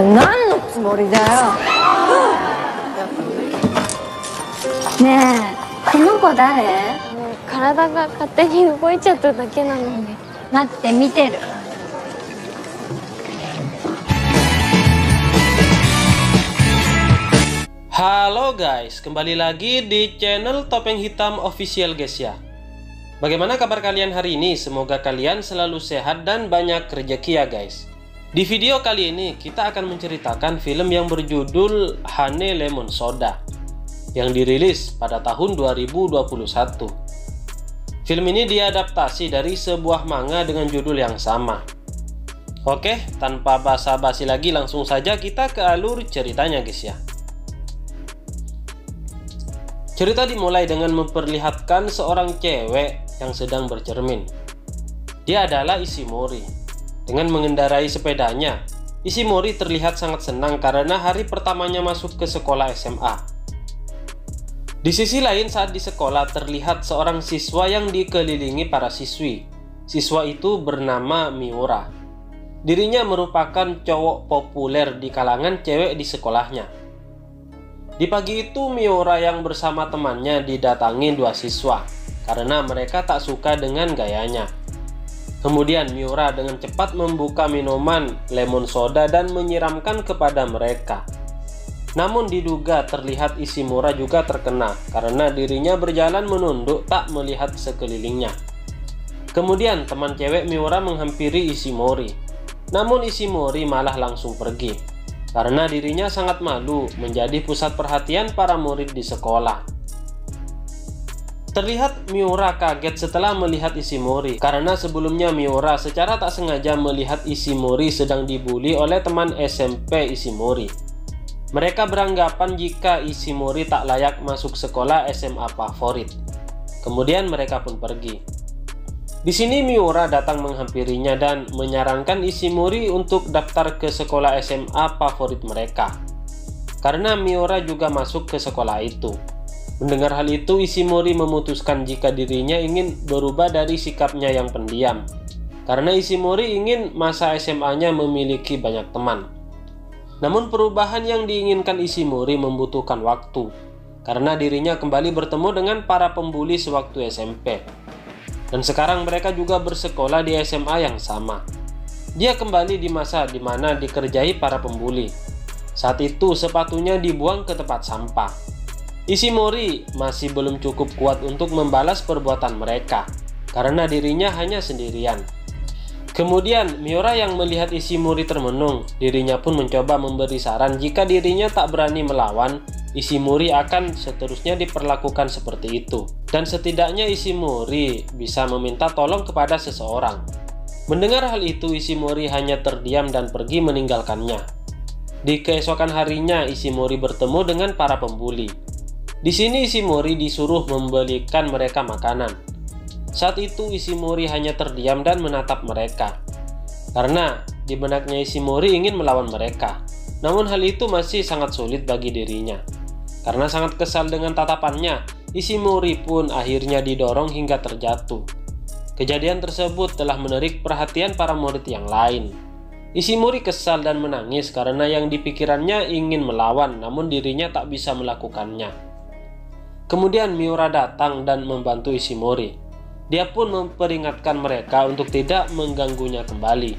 何のつもりだよ。ねえ、この子誰？体が勝手に動いちゃっただけなので。待って、見てる。Halo guys, kembali lagi di channel Topeng Hitam Official guys ya. Bagaimana kabar kalian hari ini? Semoga kalian selalu sehat dan banyak rezeki ya guys. Di video kali ini kita akan menceritakan film yang berjudul Honey Lemon Soda yang dirilis pada tahun 2021. Film ini diadaptasi dari sebuah manga dengan judul yang sama. Oke, tanpa basa-basi lagi langsung saja kita ke alur ceritanya guys ya. Cerita dimulai dengan memperlihatkan seorang cewek yang sedang bercermin. Dia adalah Ishimori. Dengan mengendarai sepedanya, Ishimori terlihat sangat senang karena hari pertamanya masuk ke sekolah SMA. Di sisi lain, saat di sekolah terlihat seorang siswa yang dikelilingi para siswi. Siswa itu bernama Miura. Dirinya merupakan cowok populer di kalangan cewek di sekolahnya. Di pagi itu, Miura yang bersama temannya didatangi dua siswa karena mereka tak suka dengan gayanya. Kemudian Miura dengan cepat membuka minuman lemon soda dan menyiramkan kepada mereka. Namun diduga terlihat Ishimura juga terkena karena dirinya berjalan menunduk tak melihat sekelilingnya. Kemudian teman cewek Miura menghampiri Ishimori. Namun Ishimori malah langsung pergi karena dirinya sangat malu menjadi pusat perhatian para murid di sekolah. Terlihat Miura kaget setelah melihat Ishimori karena sebelumnya Miura secara tak sengaja melihat Ishimori sedang dibully oleh teman SMP Ishimori. Mereka beranggapan jika Ishimori tak layak masuk sekolah SMA favorit. Kemudian mereka pun pergi. Di sini Miura datang menghampirinya dan menyarankan Ishimori untuk daftar ke sekolah SMA favorit mereka. Karena Miura juga masuk ke sekolah itu. Mendengar hal itu, Ishimori memutuskan jika dirinya ingin berubah dari sikapnya yang pendiam. Karena Ishimori ingin masa SMA-nya memiliki banyak teman. Namun perubahan yang diinginkan Ishimori membutuhkan waktu. Karena dirinya kembali bertemu dengan para pembuli sewaktu SMP. Dan sekarang mereka juga bersekolah di SMA yang sama. Dia kembali di masa di mana dikerjai para pembuli. Saat itu sepatunya dibuang ke tempat sampah. Ishimori masih belum cukup kuat untuk membalas perbuatan mereka karena dirinya hanya sendirian. Kemudian Miura yang melihat Ishimori termenung, dirinya pun mencoba memberi saran jika dirinya tak berani melawan, Ishimori akan seterusnya diperlakukan seperti itu. Dan setidaknya Ishimori bisa meminta tolong kepada seseorang. Mendengar hal itu, Ishimori hanya terdiam dan pergi meninggalkannya. Di keesokan harinya, Ishimori bertemu dengan para pembuli. Di sini Ishimori disuruh membelikan mereka makanan. Saat itu Ishimori hanya terdiam dan menatap mereka. Karena di benaknya Ishimori ingin melawan mereka. Namun hal itu masih sangat sulit bagi dirinya. Karena sangat kesal dengan tatapannya, Ishimori pun akhirnya didorong hingga terjatuh. Kejadian tersebut telah menarik perhatian para murid yang lain. Ishimori kesal dan menangis karena yang dipikirannya ingin melawan, namun dirinya tak bisa melakukannya. Kemudian Miura datang dan membantu Ishimori. Dia pun memperingatkan mereka untuk tidak mengganggunya kembali.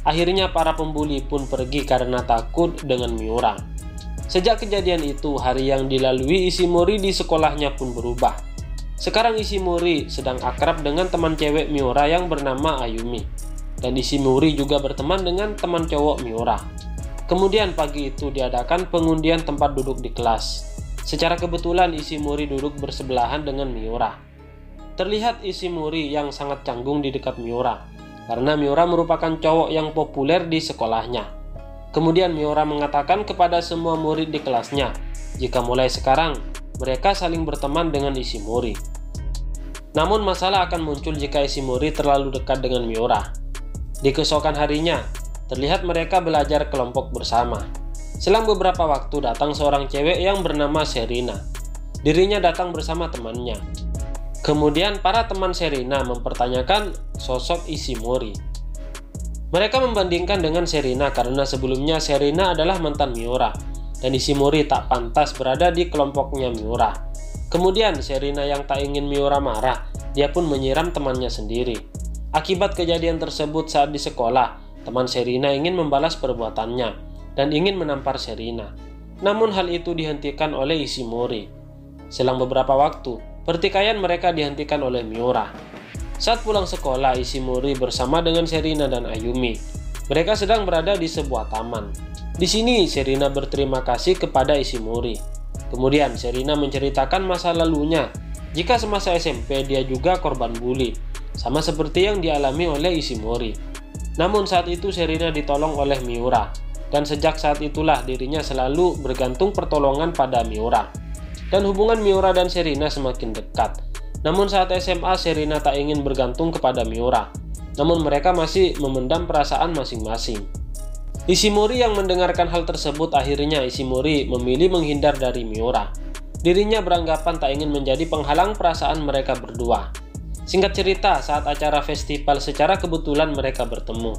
Akhirnya para pembuli pun pergi karena takut dengan Miura. Sejak kejadian itu, hari yang dilalui Ishimori di sekolahnya pun berubah. Sekarang Ishimori sedang akrab dengan teman cewek Miura yang bernama Ayumi. Dan Ishimori juga berteman dengan teman cowok Miura. Kemudian pagi itu diadakan pengundian tempat duduk di kelas. Secara kebetulan Ishimori duduk bersebelahan dengan Miura. Terlihat Ishimori yang sangat canggung di dekat Miura, karena Miura merupakan cowok yang populer di sekolahnya. Kemudian Miura mengatakan kepada semua murid di kelasnya, jika mulai sekarang mereka saling berteman dengan Ishimori. Namun masalah akan muncul jika Ishimori terlalu dekat dengan Miura. Di keesokan harinya, terlihat mereka belajar kelompok bersama. Selang beberapa waktu datang seorang cewek yang bernama Serina. Dirinya datang bersama temannya. Kemudian para teman Serina mempertanyakan sosok Ishimori. Mereka membandingkan dengan Sherina karena sebelumnya Sherina adalah mantan Miura dan Ishimori tak pantas berada di kelompoknya Miura. Kemudian Sherina yang tak ingin Miura marah, dia pun menyiram temannya sendiri. Akibat kejadian tersebut saat di sekolah, teman Sherina ingin membalas perbuatannya dan ingin menampar Sherina. Namun hal itu dihentikan oleh Ishimori. Selang beberapa waktu, pertikaian mereka dihentikan oleh Miura. Saat pulang sekolah, Ishimori bersama dengan Sherina dan Ayumi. Mereka sedang berada di sebuah taman. Di sini, Sherina berterima kasih kepada Ishimori. Kemudian, Sherina menceritakan masa lalunya. Jika semasa SMP, dia juga korban bully, sama seperti yang dialami oleh Ishimori. Namun saat itu Sherina ditolong oleh Miura, dan sejak saat itulah dirinya selalu bergantung pertolongan pada Miura. Dan hubungan Miura dan Sherina semakin dekat. Namun saat SMA, Sherina tak ingin bergantung kepada Miura. Namun mereka masih memendam perasaan masing-masing. Ishimori yang mendengarkan hal tersebut, akhirnya Ishimori memilih menghindar dari Miura. Dirinya beranggapan tak ingin menjadi penghalang perasaan mereka berdua. Singkat cerita, saat acara festival secara kebetulan mereka bertemu.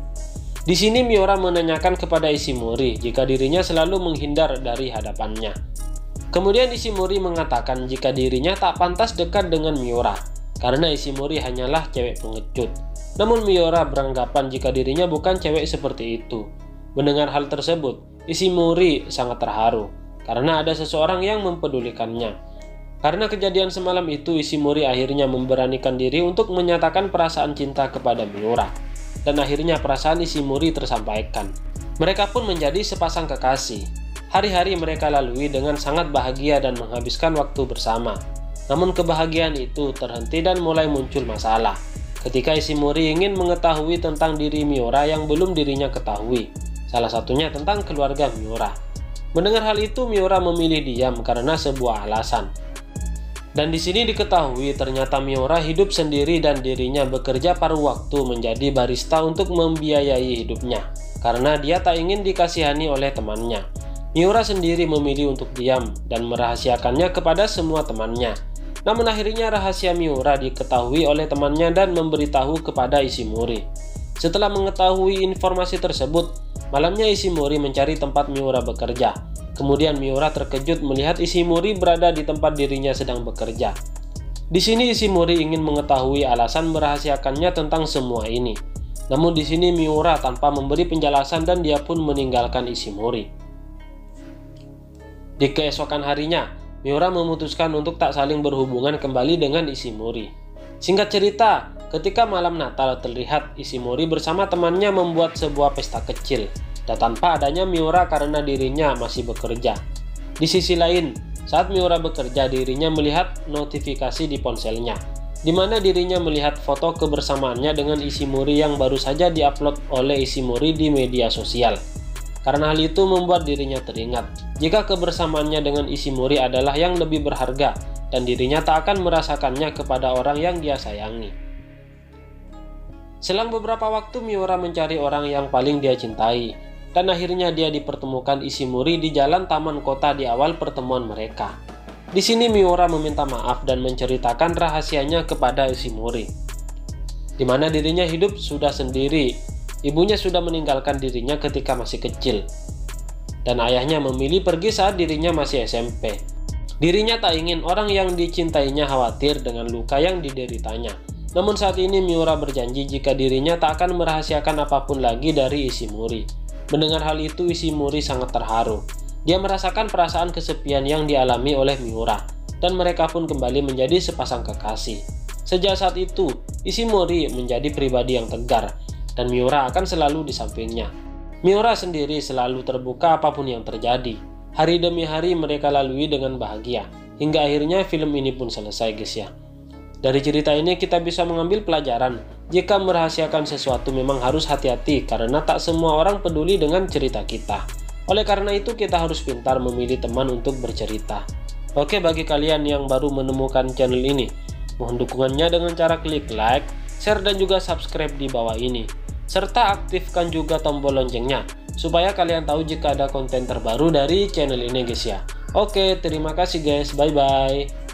Di sini Miura menanyakan kepada Ishimori jika dirinya selalu menghindar dari hadapannya. Kemudian Ishimori mengatakan jika dirinya tak pantas dekat dengan Miura, karena Ishimori hanyalah cewek pengecut. Namun Miura beranggapan jika dirinya bukan cewek seperti itu. Mendengar hal tersebut, Ishimori sangat terharu, karena ada seseorang yang mempedulikannya. Karena kejadian semalam itu, Ishimori akhirnya memberanikan diri untuk menyatakan perasaan cinta kepada Miura. Dan akhirnya perasaan Ishimori tersampaikan. Mereka pun menjadi sepasang kekasih. Hari-hari mereka lalui dengan sangat bahagia dan menghabiskan waktu bersama. Namun kebahagiaan itu terhenti dan mulai muncul masalah. Ketika Ishimori ingin mengetahui tentang diri Miura yang belum dirinya ketahui. Salah satunya tentang keluarga Miura. Mendengar hal itu, Miura memilih diam karena sebuah alasan. Dan di sini diketahui ternyata Miura hidup sendiri dan dirinya bekerja paruh waktu menjadi barista untuk membiayai hidupnya. Karena dia tak ingin dikasihani oleh temannya. Miura sendiri memilih untuk diam dan merahasiakannya kepada semua temannya. Namun akhirnya rahasia Miura diketahui oleh temannya dan memberitahu kepada Ishimori. Setelah mengetahui informasi tersebut, malamnya Ishimori mencari tempat Miura bekerja. Kemudian Miura terkejut melihat Ishimori berada di tempat dirinya sedang bekerja. Di sini Ishimori ingin mengetahui alasan merahasiakannya tentang semua ini. Namun di sini Miura tanpa memberi penjelasan dan dia pun meninggalkan Ishimori. Di keesokan harinya, Miura memutuskan untuk tak saling berhubungan kembali dengan Ishimori. Singkat cerita, ketika malam Natal terlihat Ishimori bersama temannya membuat sebuah pesta kecil, dan tanpa adanya Miura karena dirinya masih bekerja. Di sisi lain, saat Miura bekerja, dirinya melihat notifikasi di ponselnya, di mana dirinya melihat foto kebersamaannya dengan Ishimori yang baru saja diupload oleh Ishimori di media sosial. Karena hal itu membuat dirinya teringat jika kebersamaannya dengan Ishimori adalah yang lebih berharga dan dirinya tak akan merasakannya kepada orang yang dia sayangi. Selang beberapa waktu Miura mencari orang yang paling dia cintai dan akhirnya dia dipertemukan Ishimori di jalan taman kota di awal pertemuan mereka. Di sini Miura meminta maaf dan menceritakan rahasianya kepada Ishimori, di mana dirinya hidup sudah sendiri. Ibunya sudah meninggalkan dirinya ketika masih kecil, dan ayahnya memilih pergi saat dirinya masih SMP. Dirinya tak ingin orang yang dicintainya khawatir dengan luka yang dideritanya. Namun saat ini Miura berjanji jika dirinya tak akan merahasiakan apapun lagi dari Ishimori. Mendengar hal itu, Ishimori sangat terharu. Dia merasakan perasaan kesepian yang dialami oleh Miura, dan mereka pun kembali menjadi sepasang kekasih. Sejak saat itu, Ishimori menjadi pribadi yang tegar, dan Miura akan selalu di sampingnya. Miura sendiri selalu terbuka apapun yang terjadi. Hari demi hari mereka lalui dengan bahagia, hingga akhirnya film ini pun selesai guys ya. Dari cerita ini kita bisa mengambil pelajaran, jika merahasiakan sesuatu memang harus hati-hati karena tak semua orang peduli dengan cerita kita. Oleh karena itu kita harus pintar memilih teman untuk bercerita. Oke, bagi kalian yang baru menemukan channel ini, mohon dukungannya dengan cara klik like, share dan juga subscribe di bawah ini. Serta aktifkan juga tombol loncengnya, supaya kalian tahu jika ada konten terbaru dari channel ini guys ya. Oke, terima kasih guys, bye bye.